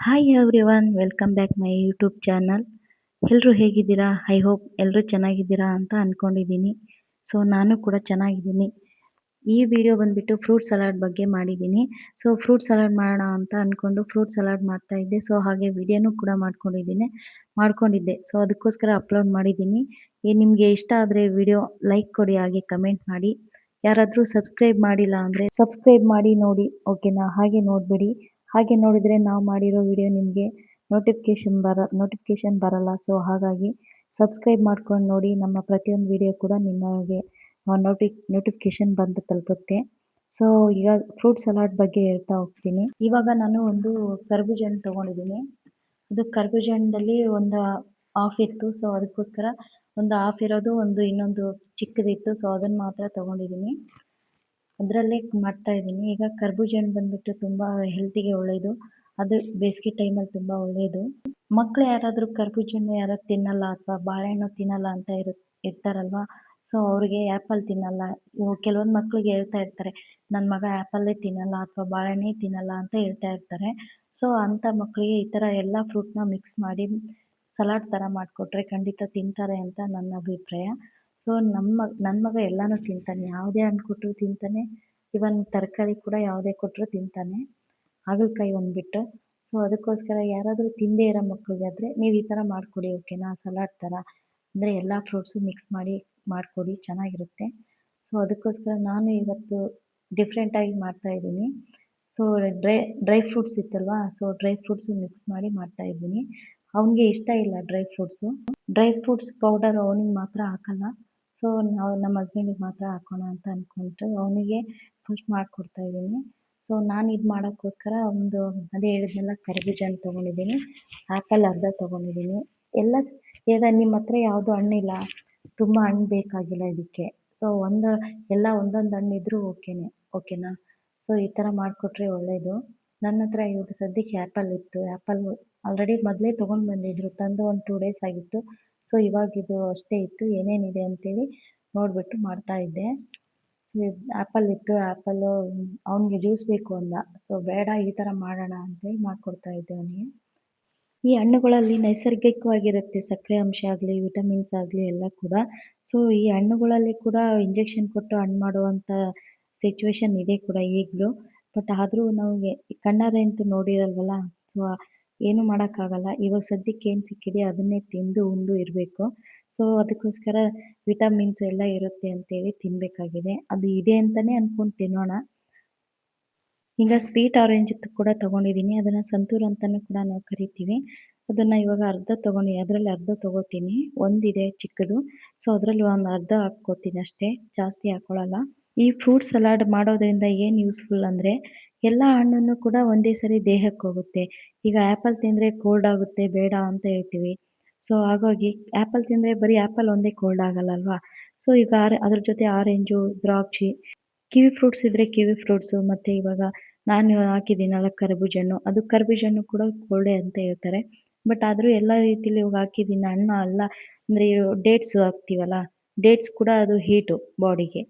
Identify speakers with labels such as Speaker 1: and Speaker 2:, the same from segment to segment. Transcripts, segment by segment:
Speaker 1: Hi everyone welcome back my YouTube channel. ಎಲ್ಲರೂ ಹೇಗಿದ್ದೀರಾ? I hope ಎಲ್ಲರೂ ಚೆನ್ನಾಗಿದ್ದೀರಾ ಅಂತ ಅಂದ್ಕೊಂಡಿದ್ದೀನಿ. ಸೊ ನಾನು ಕೂಡ ಚೆನ್ನಾಗಿದ್ದೀನಿ. ಈ ವಿಡಿಯೋ ಬಂದುಬಿಟ್ಟು ಫ್ರೂಟ್ ಸಲಾಡ್ ಬಗ್ಗೆ ಮಾಡಿದ್ದೀನಿ. ಸೊ ಫ್ರೂಟ್ ಸಲಾಡ್ ಮಾಡೋಣ ಅಂತ ಅಂದ್ಕೊಂಡು ಫ್ರೂಟ್ ಸಲಾಡ್ ಮಾಡ್ತಾಯಿದ್ದೆ. ಸೊ ಹಾಗೆ ವಿಡಿಯೋನೂ ಕೂಡ ಮಾಡ್ಕೊಂಡಿದ್ದೆ. ಸೊ ಅದಕ್ಕೋಸ್ಕರ ಅಪ್ಲೋಡ್ ಮಾಡಿದ್ದೀನಿ. ನಿಮಗೆ ಇಷ್ಟ ಆದರೆ ವಿಡಿಯೋ ಲೈಕ್ ಕೊಡಿ, ಹಾಗೆ ಕಮೆಂಟ್ ಮಾಡಿ. ಯಾರಾದರೂ ಸಬ್ಸ್ಕ್ರೈಬ್ ಮಾಡಿಲ್ಲ ಅಂದರೆ ಸಬ್ಸ್ಕ್ರೈಬ್ ಮಾಡಿ ನೋಡಿ, ಓಕೆನಾ? ಹಾಗೆ ನೋಡಬೇಡಿ. ಹಾಗೆ ನೋಡಿದರೆ ನಾವು ಮಾಡಿರೋ ವಿಡಿಯೋ ನಿಮಗೆ ನೋಟಿಫಿಕೇಶನ್ ಬರಲ್ಲ. ಸೊ ಹಾಗಾಗಿ ಸಬ್ಸ್ಕ್ರೈಬ್ ಮಾಡ್ಕೊಂಡು ನೋಡಿ. ನಮ್ಮ ಪ್ರತಿಯೊಂದು ವಿಡಿಯೋ ಕೂಡ ನಿಮಗೆ ನೋಟಿಫಿಕೇಶನ್ ಬಂದು ತಲುಪುತ್ತೆ. ಸೊ ಈಗ ಫ್ರೂಟ್ ಸಲಾಡ್ ಬಗ್ಗೆ ಹೇಳ್ತಾ ಹೋಗ್ತೀನಿ. ಇವಾಗ ನಾನು ಒಂದು ಕರ್ಬೂಜ ಹಣ್ಣು ತೊಗೊಂಡಿದ್ದೀನಿ. ಅದು ಕರ್ಬೂಜ ಹಣ್ಣಲ್ಲಿ ಒಂದು ಹಾಫ್ ಇತ್ತು. ಸೊ ಅದಕ್ಕೋಸ್ಕರ ಒಂದು ಹಾಫ್ ಇರೋದು, ಇನ್ನೊಂದು ಚಿಕ್ಕದಿತ್ತು. ಸೊ ಅದನ್ನು ಮಾತ್ರ ತೊಗೊಂಡಿದ್ದೀನಿ. ಅದರಲ್ಲೇ ಮಾಡ್ತಾಯಿದ್ದೀನಿ. ಈಗ ಕರ್ಬೂಜ ಹಣ್ಣು ಬಂದುಬಿಟ್ಟು ತುಂಬ ಹೆಲ್ತಿಗೆ ಒಳ್ಳೆಯದು. ಅದು ಬೇಸಿಗೆ ಟೈಮಲ್ಲಿ ತುಂಬ ಒಳ್ಳೆಯದು. ಮಕ್ಕಳು ಯಾರಾದರೂ ಕರ್ಬೂಜ ಹಣ್ಣು ಯಾರಾದ್ರು ತಿನ್ನಲ್ಲ ಅಥವಾ ಬಾಳೆಹಣ್ಣು ತಿನ್ನಲ್ಲ ಅಂತ ಇರ್ತಾರಲ್ವ. ಸೊ ಅವ್ರಿಗೆ ಆ್ಯಪಲ್ ತಿನ್ನಲ್ಲ. ಕೆಲವೊಂದು ಮಕ್ಕಳಿಗೆ ಹೇಳ್ತಾ ಇರ್ತಾರೆ, ನನ್ನ ಮಗ ಆ್ಯಪಲ್ಲೇ ತಿನ್ನಲ್ಲ ಅಥವಾ ಬಾಳೆಹಣ್ಣೇ ತಿನ್ನಲ್ಲ ಅಂತ ಹೇಳ್ತಾ ಇರ್ತಾರೆ. ಸೊ ಅಂಥ ಮಕ್ಕಳಿಗೆ ಈ ಥರ ಎಲ್ಲ ಫ್ರೂಟ್ನ ಮಿಕ್ಸ್ ಮಾಡಿ ಸಲಾಡ್ ಥರ ಮಾಡಿಕೊಟ್ರೆ ಖಂಡಿತ ತಿಂತಾರೆ ಅಂತ ನನ್ನ ಅಭಿಪ್ರಾಯ. ಸೊ ನನ್ನ ಮಗ ಎಲ್ಲನೂ ತಿಂತಾನೆ. ಯಾವುದೇ ಹಣ್ಣು ಕೊಟ್ಟರು ತಿಂತಾನೆ. ಇವನ್ ತರಕಾರಿ ಕೂಡ ಯಾವುದೇ ಕೊಟ್ಟರು ತಿಂತಾನೆ, ಹಾಗಲಕಾಯಿ ಒಂದು ಬಿಟ್ಟು. ಸೊ ಅದಕ್ಕೋಸ್ಕರ ಯಾರಾದರೂ ತಿಂದೇ ಇರೋ ಮಕ್ಕಳಿಗೆ ಆದರೆ ನೀವು ಈ ಥರ ಮಾಡಿಕೊಡಿ, ಓಕೆನಾ? ಸಲಾಡ್ ಥರ ಅಂದರೆ ಎಲ್ಲ ಫ್ರೂಟ್ಸು ಮಿಕ್ಸ್ ಮಾಡಿಕೊಡಿ, ಚೆನ್ನಾಗಿರುತ್ತೆ. ಸೊ ಅದಕ್ಕೋಸ್ಕರ ನಾನು ಇವತ್ತು ಡಿಫ್ರೆಂಟಾಗಿ ಮಾಡ್ತಾಯಿದ್ದೀನಿ. ಸೊ ಡ್ರೈ ಫ್ರೂಟ್ಸ್ ಇತ್ತಲ್ವ, ಸೊ ಡ್ರೈ ಫ್ರೂಟ್ಸು ಮಿಕ್ಸ್ ಮಾಡಿ ಮಾಡ್ತಾಯಿದ್ದೀನಿ. ಅವನಿಗೆ ಇಷ್ಟ ಇಲ್ಲ ಡ್ರೈ ಫ್ರೂಟ್ಸ್ ಪೌಡರ್ ಅವನಿಗೆ ಮಾತ್ರ ಹಾಕಲ್ಲ. ಸೊ ನಾವು ನಮ್ಮ ಹಸ್ಬೆಂಡಿಗೆ ಮಾತ್ರ ಹಾಕೋಣ ಅಂತ ಅಂದ್ಕೊಂಡ್ರು. ಅವನಿಗೆ ಫಸ್ಟ್ ಮಾಡಿಕೊಡ್ತಾಯಿದ್ದೀನಿ. ಸೊ ನಾನು ಇದು ಮಾಡೋಕ್ಕೋಸ್ಕರ ಅದೇ ಹೇಳಿದ್ನಲ್ಲ, ಕರ್ಬೂಜ ಹಣ್ಣು ತೊಗೊಂಡಿದ್ದೀನಿ, ಆ್ಯಪಲ್ ಅರ್ಧ ತೊಗೊಂಡಿದ್ದೀನಿ. ನಿಮ್ಮ ಹತ್ರ ಯಾವುದೂ ಹಣ್ಣಿಲ್ಲ, ತುಂಬ ಹಣ್ಣು ಬೇಕಾಗಿಲ್ಲ ಇದಕ್ಕೆ. ಸೊ ಎಲ್ಲ ಒಂದೊಂದು ಹಣ್ಣು ಇದ್ದರೂ ಓಕೆನಾ? ಸೊ ಈ ಥರ ಮಾಡಿಕೊಟ್ರೆ ಒಳ್ಳೆಯದು. ನನ್ನ ಹತ್ರ ಇವಾಗ ಸದ್ಯಕ್ಕೆ ಆ್ಯಪಲ್ ಇತ್ತು. ಆ್ಯಪಲ್ ಆಲ್ರೆಡಿ ಮೊದಲೇ ತೊಗೊಂಡು ಬಂದಿದ್ದರು, ತಂದು ಒಂದು 2 ಡೇಸ್ ಆಗಿತ್ತು. ಸೊ ಇವಾಗಿದು ಅಷ್ಟೇ ಇತ್ತು. ಏನೇನಿದೆ ಅಂತೇಳಿ ನೋಡಿಬಿಟ್ಟು ಮಾಡ್ತಾಯಿದ್ದೆ. ಸೊ ಆ್ಯಪಲ್ ಇತ್ತು. ಅವನಿಗೆ ಜ್ಯೂಸ್ ಬೇಕು ಅಂದ. ಸೊ ಬೇಡ, ಈ ಥರ ಮಾಡೋಣ ಅಂತೇಳಿ ಮಾಡಿಕೊಡ್ತಾಯಿದ್ದೆ ಅವನಿಗೆ. ಈ ಹಣ್ಣುಗಳಲ್ಲಿ ನೈಸರ್ಗಿಕವಾಗಿರುತ್ತೆ ಸಕ್ಕರೆ ಅಂಶ ಆಗಲಿ, ವಿಟಮಿನ್ಸ್ ಆಗಲಿ ಎಲ್ಲ ಕೂಡ. ಸೊ ಈ ಹಣ್ಣುಗಳಲ್ಲಿ ಕೂಡ ಇಂಜೆಕ್ಷನ್ ಕೊಟ್ಟು ಹಣ್ಣು ಮಾಡುವಂಥ ಸಿಚುವೇಶನ್ ಇದೆ ಕೂಡ ಈಗಲೂ. ಬಟ್ ಆದರೂ ನಾವು ಕಣ್ಣಾರೆ ಅಂತೂ ನೋಡಿರಲ್ವಲ್ಲ. ಸೊ ಏನೂ ಮಾಡೋಕ್ಕಾಗಲ್ಲ. ಇವಾಗ ಸದ್ಯಕ್ಕೆ ಏನು ಸಿಕ್ಕಿದೆ ಅದನ್ನೇ ತಿಂದು ಉಂಡು ಇರಬೇಕು. ಸೊ ಅದಕ್ಕೋಸ್ಕರ ವಿಟಮಿನ್ಸ್ ಎಲ್ಲ ಇರುತ್ತೆ ಅಂತೇಳಿ ತಿನ್ನಬೇಕಾಗಿದೆ. ಅದು ಇದೆ ಅಂತಲೇ ಅಂದ್ಕೊಂಡು ತಿನ್ನೋಣ. ಈಗ ಸ್ವೀಟ್ ಆರೆಂಜ್ ಕೂಡ ತೊಗೊಂಡಿದ್ದೀನಿ. ಅದನ್ನು ಸಂತೂರ್ ಅಂತಲೂ ಕೂಡ ನಾವು ಕರಿತೀವಿ. ಅದನ್ನು ಇವಾಗ ಅದರಲ್ಲಿ ಅರ್ಧ ತೊಗೋತೀನಿ. ಒಂದಿದೆ ಚಿಕ್ಕದು. ಸೊ ಅದರಲ್ಲಿ ಒಂದು ಅರ್ಧ ಹಾಕ್ಕೋತೀನಿ ಅಷ್ಟೇ, ಜಾಸ್ತಿ ಹಾಕ್ಕೊಳ್ಳಲ್ಲ. ಈ ಫ್ರೂಟ್ ಸಲಾಡ್ ಮಾಡೋದ್ರಿಂದ ಏನು ಯೂಸ್ಫುಲ್ ಅಂದರೆ, ಎಲ್ಲ ಹಣ್ಣನ್ನು ಕೂಡ ಒಂದೇ ಸರಿ ದೇಹಕ್ಕೆ ಹೋಗುತ್ತೆ. ಈಗ ಆ್ಯಪಲ್ ತಿಂದರೆ ಕೋಲ್ಡ್ ಆಗುತ್ತೆ, ಬೇಡ ಅಂತ ಹೇಳ್ತೀವಿ. ಸೊ ಹಾಗಾಗಿ ಆ್ಯಪಲ್ ತಿಂದರೆ ಬರೀ ಆ್ಯಪಲ್ ಒಂದೇ ಕೋಲ್ಡ್ ಆಗಲ್ಲಲ್ವಾ. ಸೊ ಈಗ ಅದ್ರ ಜೊತೆ ಆರೆಂಜು, ದ್ರಾಕ್ಷಿ, ಕಿವಿ ಫ್ರೂಟ್ಸ್ ಇದ್ದರೆ ಕಿವಿ ಫ್ರೂಟ್ಸು, ಮತ್ತು ಇವಾಗ ನಾನು ಹಾಕಿದ್ದೀನಲ್ಲ ಕರ್ಬೂಜ ಹಣ್ಣು, ಅದು ಕರ್ಬೂಜ ಹಣ್ಣು ಕೂಡ ಕೋಲ್ಡೇ ಅಂತ ಹೇಳ್ತಾರೆ. ಬಟ್ ಆದರೂ ಎಲ್ಲ ರೀತಿಲಿ ಇವಾಗ ಹಾಕಿದ್ದೀನಿ. ಹಣ್ಣು ಅಲ್ಲ ಅಂದರೆ ಡೇಟ್ಸು ಹಾಕ್ತೀವಲ್ಲ, ಡೇಟ್ಸ್ ಕೂಡ ಅದು ಹೀಟು ಬಾಡಿಗೆ.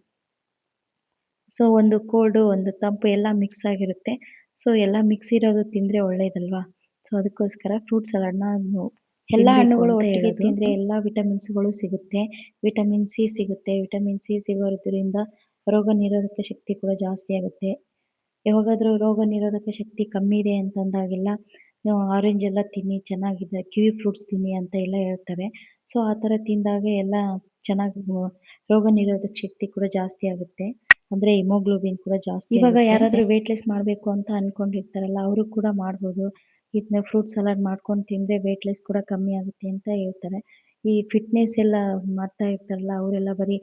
Speaker 1: ಸೊ ಒಂದು ಕೋಲ್ಡು, ಒಂದು ತಂಪು ಎಲ್ಲ ಮಿಕ್ಸ್ ಆಗಿರುತ್ತೆ. ಸೊ ಎಲ್ಲ ಮಿಕ್ಸ್ ಇರೋದು ತಿಂದರೆ ಒಳ್ಳೆಯದಲ್ವಾ. ಸೊ ಅದಕ್ಕೋಸ್ಕರ ಫ್ರೂಟ್ ಸಲಾಡ್ನ ಎಲ್ಲ ಹಣ್ಣುಗಳು ಒಟ್ಟಿಗೆ ತಿಂದರೆ ಎಲ್ಲ ವಿಟಮಿನ್ಸ್ಗಳು ಸಿಗುತ್ತೆ. ವಿಟಮಿನ್ ಸಿ ಸಿಗುತ್ತೆ. ವಿಟಮಿನ್ ಸಿ ಸಿಗೋದ್ರಿಂದ ರೋಗ ನಿರೋಧಕ ಶಕ್ತಿ ಕೂಡ ಜಾಸ್ತಿ ಆಗುತ್ತೆ. ಯಾವಾಗಾದರೂ ರೋಗ ನಿರೋಧಕ ಶಕ್ತಿ ಕಮ್ಮಿ ಇದೆ ಅಂತಂದಾಗೆಲ್ಲ ಆರೆಂಜ್ ಎಲ್ಲ ತಿನ್ನಿ, ಚೆನ್ನಾಗಿದೆ, ಕಿವಿ ಫ್ರೂಟ್ಸ್ ತಿನ್ನಿ ಅಂತ ಎಲ್ಲ ಹೇಳ್ತಾರೆ. ಸೊ ಆ ಥರ ತಿಂದಾಗ ಎಲ್ಲ ಚೆನ್ನಾಗಿ ರೋಗ ನಿರೋಧಕ ಶಕ್ತಿ ಕೂಡ ಜಾಸ್ತಿ ಆಗುತ್ತೆ. ಅಂದರೆ ಹಿಮೋಗ್ಲೋಬಿನ್ ಕೂಡ ಜಾಸ್ತಿ. ಇವಾಗ ಯಾರಾದರೂ ವೆಯ್ಟ್ ಲಾಸ್ ಮಾಡಬೇಕು ಅಂತ ಅಂದ್ಕೊಂಡಿರ್ತಾರಲ್ಲ, ಅವರು ಕೂಡ ಮಾಡ್ಬೋದು. ಇದನ್ನ ಫ್ರೂಟ್ ಸಲಾಡ್ ಮಾಡ್ಕೊಂಡು ತಿಂದರೆ ವೆಯ್ಟ್ ಲಾಸ್ ಕೂಡ ಕಮ್ಮಿ ಆಗುತ್ತೆ ಅಂತ ಹೇಳ್ತಾರೆ. ಈ ಫಿಟ್ನೆಸ್ ಎಲ್ಲ ಮಾಡ್ತಾ ಇರ್ತಾರಲ್ಲ, ಅವರೆಲ್ಲ ಬರೀ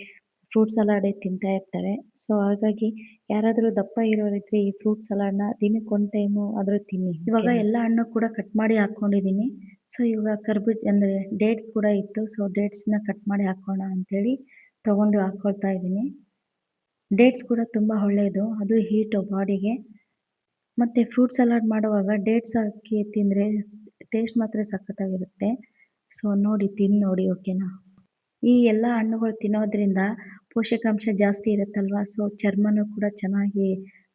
Speaker 1: ಫ್ರೂಟ್ ಸಲಾಡೇ ತಿಂತಾ ಇರ್ತಾರೆ. ಸೊ ಹಾಗಾಗಿ ಯಾರಾದರೂ ದಪ್ಪ ಇರೋರಿದ್ರೆ ಈ ಫ್ರೂಟ್ ಸಲಾಡ್ನ ದಿನಕ್ಕೆ 1 ಟೈಮು ಆದರೂ ತಿನ್ನಿ. ಇವಾಗ ಎಲ್ಲ ಹಣ್ಣು ಕೂಡ ಕಟ್ ಮಾಡಿ ಹಾಕ್ಕೊಂಡಿದ್ದೀನಿ. ಸೊ ಇವಾಗ ಕರ್ಬೂಜ ಅಂದರೆ ಡೇಟ್ಸ್ ಕೂಡ ಇತ್ತು. ಸೊ ಡೇಟ್ಸ್ನ ಕಟ್ ಮಾಡಿ ಹಾಕೋಣ ಅಂಥೇಳಿ ತೊಗೊಂಡು ಹಾಕ್ಕೊಳ್ತಾ ಇದ್ದೀನಿ. ಡೇಟ್ಸ್ ಕೂಡ ತುಂಬ ಒಳ್ಳೆಯದು, ಅದು ಹೀಟು ಬಾಡಿಗೆ. ಮತ್ತು ಫ್ರೂಟ್ ಸಲಾಡ್ ಮಾಡುವಾಗ ಡೇಟ್ಸ್ ಹಾಕಿ ತಿಂದರೆ ಟೇಸ್ಟ್ ಮಾತ್ರ ಸಖತ್ತಾಗಿರುತ್ತೆ. ಸೊ ತಿಂದು ನೋಡಿ, ಓಕೆನಾ? ಈ ಎಲ್ಲ ಹಣ್ಣುಗಳು ತಿನ್ನೋದ್ರಿಂದ ಪೋಷಕಾಂಶ ಜಾಸ್ತಿ ಇರುತ್ತಲ್ವ. ಸೊ ಚರ್ಮನೂ ಕೂಡ ಚೆನ್ನಾಗಿ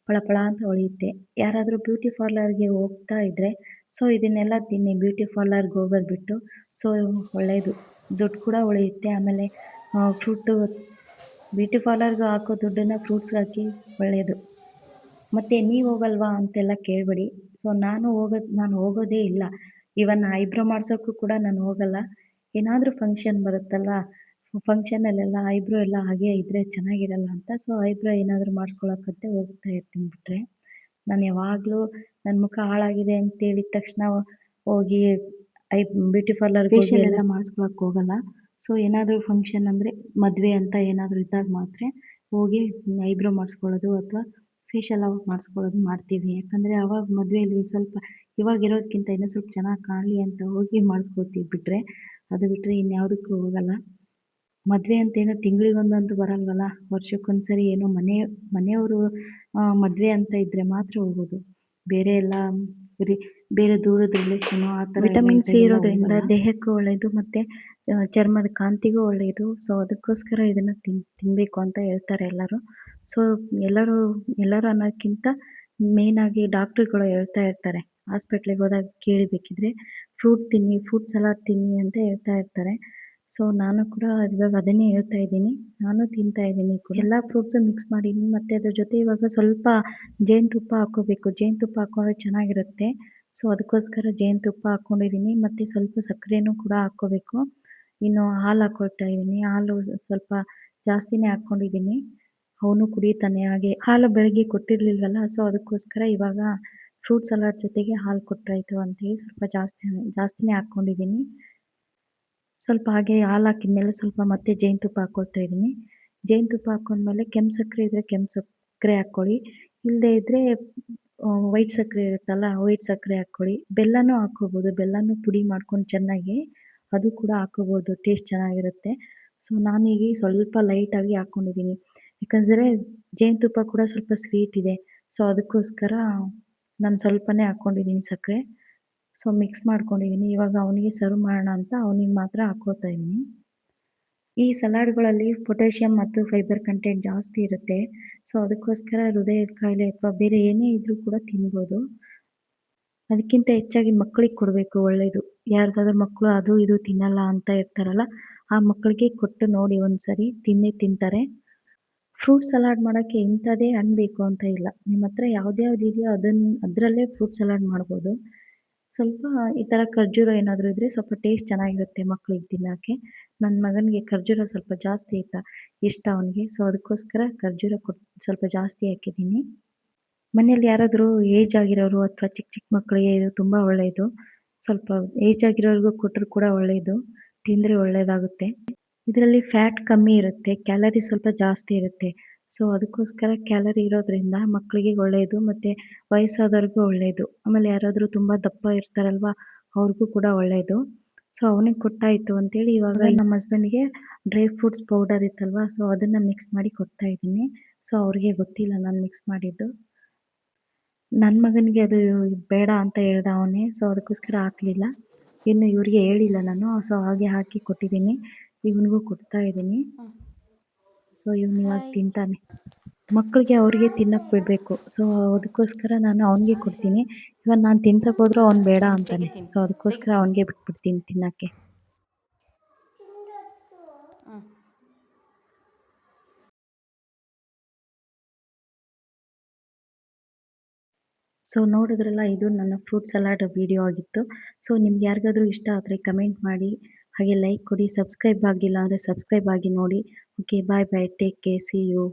Speaker 1: ಫಳಫಳ ಅಂತ ಹೊಳೆಯುತ್ತೆ. ಯಾರಾದರೂ ಬ್ಯೂಟಿ ಪಾರ್ಲರ್ಗೆ ಹೋಗ್ತಾ ಇದ್ದರೆ ಸೊ ಇದನ್ನೆಲ್ಲ ತಿನ್ನಿ, ಬ್ಯೂಟಿ ಪಾರ್ಲರ್‌ಗೆ ಹೋಗೋದು ಬಿಟ್ಟು. ಸೊ ಒಳ್ಳೆಯದು, ದುಡ್ಡು ಕೂಡ ಉಳಿಯುತ್ತೆ. ಆಮೇಲೆ ಫ್ರೂಟು ಬ್ಯೂಟಿ ಪಾರ್ಲರ್‌ಗೆ ಹಾಕೋ ದುಡ್ಡನ್ನು ಫ್ರೂಟ್ಸ್‌ಗೆ ಹಾಕಿ ಒಳ್ಳೆಯದು. ಮತ್ತು ನೀವು ಹೋಗಲ್ವಾ ಅಂತೆಲ್ಲ ಕೇಳಬೇಡಿ. ಸೊ ನಾನು ಹೋಗೋದೇ ಇಲ್ಲ. ಈವನ್ ಐಬ್ರೋ ಮಾಡ್ಸೋಕ್ಕೂ ಕೂಡ ನಾನು ಹೋಗಲ್ಲ. ಏನಾದರೂ ಫಂಕ್ಷನ್ ಬರುತ್ತಲ್ಲ, ಫಂಕ್ಷನಲ್ಲೆಲ್ಲ ಐಬ್ರೋ ಎಲ್ಲ ಹಾಗೇ ಇದ್ದರೆ ಚೆನ್ನಾಗಿರಲ್ಲ ಅಂತ. ಸೊ ಐಬ್ರೋ ಏನಾದರೂ ಮಾಡಿಸ್ಕೊಳ್ಳೋಕ್ಕಂತ ಹೋಗ್ತಾ ಇರ್ತೀನಿ ಬಿಟ್ಟರೆ, ನಾನು ಯಾವಾಗಲೂ ನನ್ನ ಮುಖ ಹಾಳಾಗಿದೆ ಅಂತ ಹೇಳಿದ ತಕ್ಷಣ ಹೋಗಿ ಬ್ಯೂಟಿ ಪಾರ್ಲರ್‌ಗೆ ಹೋಗಿ ಎಲ್ಲ ಮಾಡಿಸ್ಕೊಳಕ್ಕೆ ಹೋಗಲ್ಲ. ಸೊ ಏನಾದರೂ ಫಂಕ್ಷನ್ ಅಂದರೆ ಮದುವೆ ಅಂತ ಏನಾದರೂ ಇದ್ದಾಗ ಮಾತ್ರ ಹೋಗಿ ಐಬ್ರೋ ಮಾಡಿಸ್ಕೊಳ್ಳೋದು ಅಥವಾ ಫೇಶಿಯಲ್ ಮಾಡಿಸ್ಕೊಳ್ಳೋದು ಮಾಡ್ತೀವಿ. ಯಾಕಂದರೆ ಆವಾಗ ಮದುವೆಯಲ್ಲಿ ಸ್ವಲ್ಪ ಇವಾಗಿರೋದಕ್ಕಿಂತ ಇನ್ನೂ ಸ್ವಲ್ಪ ಚೆನ್ನಾಗಿ ಕಾಣಲಿ ಅಂತ ಹೋಗಿ ಮಾಡಿಸ್ಕೊಳ್ತೀವಿ ಬಿಟ್ಟರೆ, ಅದು ಬಿಟ್ಟರೆ ಇನ್ಯಾವುದಕ್ಕೂ ಹೋಗಲ್ಲ. ಮದುವೆ ಅಂತೇನೋ ತಿಂಗಳಿಗೊಂದಂತೂ ಬರಲ್ವಲ್ಲ, ವರ್ಷಕ್ಕೊಂದ್ಸರಿ ಏನೋ ಮನೆಯವರು ಮದುವೆ ಅಂತ ಇದ್ದರೆ ಮಾತ್ರ ಹೋಗೋದು. ಬೇರೆ ಎಲ್ಲ ಬೇರೆ ದೂರದ ರಿಲೇಷನು ಆ ಥರ ವಿಟಮಿನ್ ಸಿ ಇರೋದ್ರಿಂದ ದೇಹಕ್ಕೂ ಒಳ್ಳೆಯದು ಮತ್ತು ಚರ್ಮದ ಕಾಂತಿಗೂ ಒಳ್ಳೆಯದು. ಸೊ ಅದಕ್ಕೋಸ್ಕರ ಇದನ್ನು ತಿನ್ನಬೇಕು ಅಂತ ಹೇಳ್ತಾರೆ ಎಲ್ಲರೂ. ಸೊ ಎಲ್ಲರೂ ಅನ್ನೋದಕ್ಕಿಂತ ಮೇಯ್ನಾಗಿ ಡಾಕ್ಟ್ರುಗಳು ಹೇಳ್ತಾ ಇರ್ತಾರೆ. ಹಾಸ್ಪಿಟ್ಲಿಗೆ ಹೋದಾಗ ಕೇಳಿ ಬೇಕಿದ್ರೆ ಫ್ರೂಟ್ ತಿನ್ನಿ, ಫ್ರೂಟ್ ಸಲಾಡ್ ತಿನ್ನಿ ಅಂತ ಹೇಳ್ತಾ ಇರ್ತಾರೆ. ಸೊ ನಾನು ಕೂಡ ಇವಾಗ ಅದನ್ನೇ ಹೇಳ್ತಾ ಇದ್ದೀನಿ. ನಾನು ತಿಂತಾ ಇದ್ದೀನಿ ಕೂಡ. ಎಲ್ಲ ಫ್ರೂಟ್ಸು ಮಿಕ್ಸ್ ಮಾಡೀನಿ ಮತ್ತು ಅದ್ರ ಜೊತೆ ಇವಾಗ ಸ್ವಲ್ಪ ಜೇನುತುಪ್ಪ ಹಾಕ್ಕೋಬೇಕು. ಜೇನುತುಪ್ಪ ಹಾಕ್ಕೊಂಡ್ರೆ ಚೆನ್ನಾಗಿರುತ್ತೆ. ಸೊ ಅದಕ್ಕೋಸ್ಕರ ಜೇನುತುಪ್ಪ ಹಾಕ್ಕೊಂಡಿದ್ದೀನಿ ಮತ್ತು ಸ್ವಲ್ಪ ಸಕ್ಕರೆನೂ ಕೂಡ ಹಾಕ್ಕೋಬೇಕು. ಇನ್ನು ಹಾಲು ಹಾಕ್ಕೊಳ್ತಾ ಇದ್ದೀನಿ. ಹಾಲು ಸ್ವಲ್ಪ ಜಾಸ್ತಿನೇ ಹಾಕ್ಕೊಂಡಿದ್ದೀನಿ. ಅವನು ಕುಡಿತಾನೆ ಹಾಗೆ. ಹಾಲು ಬೆಳಗ್ಗೆ ಕೊಟ್ಟಿರಲಿಲ್ವಲ್ಲ, ಸೊ ಅದಕ್ಕೋಸ್ಕರ ಇವಾಗ ಫ್ರೂಟ್ ಸಲಾಡ್ ಜೊತೆಗೆ ಹಾಲು ಕೊಟ್ರಾಯ್ತು ಅಂತೇಳಿ ಸ್ವಲ್ಪ ಜಾಸ್ತಿನೇ ಹಾಕ್ಕೊಂಡಿದ್ದೀನಿ. ಸ್ವಲ್ಪ ಹಾಗೆ ಹಾಲು ಹಾಕಿದ್ಮೇಲೆ ಸ್ವಲ್ಪ ಮತ್ತೆ ಜೇನುತುಪ್ಪ ಹಾಕ್ಕೊಳ್ತಾ ಇದ್ದೀನಿ. ಜೇನುತುಪ್ಪ ಹಾಕ್ಕೊಂಡ್ಮೇಲೆ ಕೆಂಪು ಸಕ್ಕರೆ ಇದ್ದರೆ ಕೆಂಪು ಸಕ್ಕರೆ ಹಾಕ್ಕೊಳ್ಳಿ, ಇಲ್ಲದೇ ಇದ್ದರೆ ವೈಟ್ ಸಕ್ಕರೆ ಇರುತ್ತಲ್ಲ, ವೈಟ್ ಸಕ್ಕರೆ ಹಾಕ್ಕೊಳ್ಳಿ. ಬೆಲ್ಲನೂ ಹಾಕ್ಕೋಬೋದು, ಬೆಲ್ಲನೂ ಪುಡಿ ಮಾಡ್ಕೊಂಡು ಚೆನ್ನಾಗಿ ಅದು ಕೂಡ ಹಾಕ್ಕೋಬೋದು, ಟೇಸ್ಟ್ ಚೆನ್ನಾಗಿರುತ್ತೆ. ಸೊ ನಾನೀಗ ಸ್ವಲ್ಪ ಲೈಟಾಗಿ ಹಾಕ್ಕೊಂಡಿದ್ದೀನಿ, ಯಾಕಂದರೆ ಜೇನುತುಪ್ಪ ಕೂಡ ಸ್ವಲ್ಪ ಸ್ವೀಟ್ ಇದೆ. ಸೊ ಅದಕ್ಕೋಸ್ಕರ ನಾನು ಸ್ವಲ್ಪನೇ ಹಾಕ್ಕೊಂಡಿದ್ದೀನಿ ಸಕ್ಕರೆ. ಸೊ ಮಿಕ್ಸ್ ಮಾಡ್ಕೊಂಡಿದ್ದೀನಿ. ಇವಾಗ ಅವನಿಗೆ ಸರ್ವ್ ಮಾಡೋಣ ಅಂತ ಅವನಿಗೆ ಮಾತ್ರ ಹಾಕ್ಕೋತಾ ಇದ್ದೀನಿ. ಈ ಸಲಾಡ್ಗಳಲ್ಲಿ ಪೊಟ್ಯಾಷಿಯಮ್ ಮತ್ತು ಫೈಬರ್ ಕಂಟೆಂಟ್ ಜಾಸ್ತಿ ಇರುತ್ತೆ. ಸೊ ಅದಕ್ಕೋಸ್ಕರ ಹೃದಯದ ಕಾಯಿಲೆ ಅಥವಾ ಬೇರೆ ಏನೇ ಇದ್ದರೂ ಕೂಡ ತಿನ್ಬೋದು. ಅದಕ್ಕಿಂತ ಹೆಚ್ಚಾಗಿ ಮಕ್ಕಳಿಗೆ ಕೊಡಬೇಕು, ಒಳ್ಳೆಯದು. ಯಾರ್ದಾದ್ರೂ ಮಕ್ಕಳು ಅದು ಇದು ತಿನ್ನಲ್ಲ ಅಂತ ಇರ್ತಾರಲ್ಲ, ಆ ಮಕ್ಕಳಿಗೆ ಕೊಟ್ಟು ನೋಡಿ ಒಂದ್ಸರಿ, ತಿನ್ನೇ ತಿಂತಾರೆ. ಫ್ರೂಟ್ ಸಲಾಡ್ ಮಾಡೋಕ್ಕೆ ಇಂಥದ್ದೇ ಹಣ್ಣು ಬೇಕು ಅಂತ ಇಲ್ಲ. ನಿಮ್ಮ ಹತ್ರ ಯಾವ್ದ್ಯಾವ್ದು ಇದೆಯೋ ಅದರಲ್ಲೇ ಫ್ರೂಟ್ ಸಲಾಡ್ ಮಾಡ್ಬೋದು. ಸ್ವಲ್ಪ ಈ ಥರ ಖರ್ಜೂರ ಏನಾದರೂ ಇದ್ದರೆ ಸ್ವಲ್ಪ ಟೇಸ್ಟ್ ಚೆನ್ನಾಗಿರುತ್ತೆ ಮಕ್ಕಳಿಗೆ ತಿನ್ನೋಕ್ಕೆ. ನನ್ನ ಮಗನಿಗೆ ಖರ್ಜೂರ ಸ್ವಲ್ಪ ಜಾಸ್ತಿ ಇಷ್ಟ ಅವನಿಗೆ. ಸೊ ಅದಕ್ಕೋಸ್ಕರ ಖರ್ಜೂರ ಸ್ವಲ್ಪ ಜಾಸ್ತಿ ಹಾಕಿದ್ದೀನಿ. ಮನೇಲಿ ಯಾರಾದರೂ ಏಜ್ ಆಗಿರೋರು ಅಥವಾ ಚಿಕ್ಕ ಮಕ್ಕಳಿಗೆ ಇದು ತುಂಬ ಒಳ್ಳೆಯದು. ಸ್ವಲ್ಪ ಏಜ್ ಆಗಿರೋರಿಗೂ ಕೊಟ್ಟರು ಕೂಡ ಒಳ್ಳೆಯದು, ತಿಂದರೆ ಒಳ್ಳೆಯದಾಗುತ್ತೆ. ಇದರಲ್ಲಿ ಫ್ಯಾಟ್ ಕಮ್ಮಿ ಇರುತ್ತೆ, ಕ್ಯಾಲರಿ ಸ್ವಲ್ಪ ಜಾಸ್ತಿ ಇರುತ್ತೆ. ಸೊ ಅದಕ್ಕೋಸ್ಕರ ಕ್ಯಾಲರಿ ಇರೋದ್ರಿಂದ ಮಕ್ಕಳಿಗೆ ಒಳ್ಳೆಯದು ಮತ್ತು ವಯಸ್ಸಾದವ್ರಿಗೂ ಒಳ್ಳೆಯದು. ಆಮೇಲೆ ಯಾರಾದರೂ ತುಂಬ ದಪ್ಪ ಇರ್ತಾರಲ್ವ, ಅವ್ರಿಗೂ ಕೂಡ ಒಳ್ಳೆಯದು. ಸೊ ಅವನಿಗೆ ಕೊಟ್ಟಾಯಿತು ಅಂತೇಳಿ ಇವಾಗ ನಮ್ಮ ಹಸ್ಬೆಂಡಿಗೆ ಡ್ರೈ ಫ್ರೂಟ್ಸ್ ಪೌಡರ್ ಇತ್ತಲ್ವ, ಸೊ ಅದನ್ನು ಮಿಕ್ಸ್ ಮಾಡಿ ಕೊಡ್ತಾ ಇದ್ದೀನಿ. ಸೊ ಅವ್ರಿಗೆ ಗೊತ್ತಿಲ್ಲ ನಾನು ಮಿಕ್ಸ್ ಮಾಡಿದ್ದು. ನನ್ನ ಮಗನಿಗೆ ಅದು ಬೇಡ ಅಂತ ಹೇಳ್ದ ಅವನೇ, ಸೊ ಅದಕ್ಕೋಸ್ಕರ ಹಾಕಲಿಲ್ಲ. ಇನ್ನು ಇವ್ರಿಗೆ ಹೇಳಿಲ್ಲ ನಾನು, ಸೊ ಹಾಗೆ ಹಾಕಿ ಕೊಟ್ಟಿದ್ದೀನಿ. ಇವನಿಗೂ ಕೊಡ್ತಾ ಇದ್ದೀನಿ. ಸೊ ಇವನು ಇವಾಗ ತಿಂತಾನೆ. ಮಕ್ಕಳಿಗೆ ಅವ್ರಿಗೆ ತಿನ್ನಕ್ಕೆ ಬಿಡಬೇಕು. ಸೊ ಅದಕ್ಕೋಸ್ಕರ ನಾನು ಅವನಿಗೆ ಕೊಡ್ತೀನಿ. ಇವಾಗ ನಾನು ತಿನ್ಸಕ್ಕೆ ಹೋದ್ರೂ ಅವ್ನು ಬೇಡ ಅಂತಾನೆ. ಸೊ ಅದಕ್ಕೋಸ್ಕರ ಅವನಿಗೆ ಬಿಟ್ಬಿಡ್ತೀನಿ ತಿನ್ನೋಕ್ಕೆ. ಸೊ ನೋಡಿದ್ರಲ್ಲ, ಇದು ನನ್ನ ಫ್ರೂಟ್ ಸಲಾಡ್ ವಿಡಿಯೋ ಆಗಿತ್ತು. ಸೊ ನಿಮ್ಗೆ ಯಾರಿಗಾದ್ರೂ ಇಷ್ಟ ಆದರೆ ಕಮೆಂಟ್ ಮಾಡಿ, ಹಾಗೆ ಲೈಕ್ ಕೊಡಿ. ಸಬ್ಸ್ಕ್ರೈಬ್ ಆಗಿಲ್ಲ ಅಂದರೆ ಸಬ್ಸ್ಕ್ರೈಬ್ ಆಗಿ ನೋಡಿ. Okay, bye bye, take care, see you.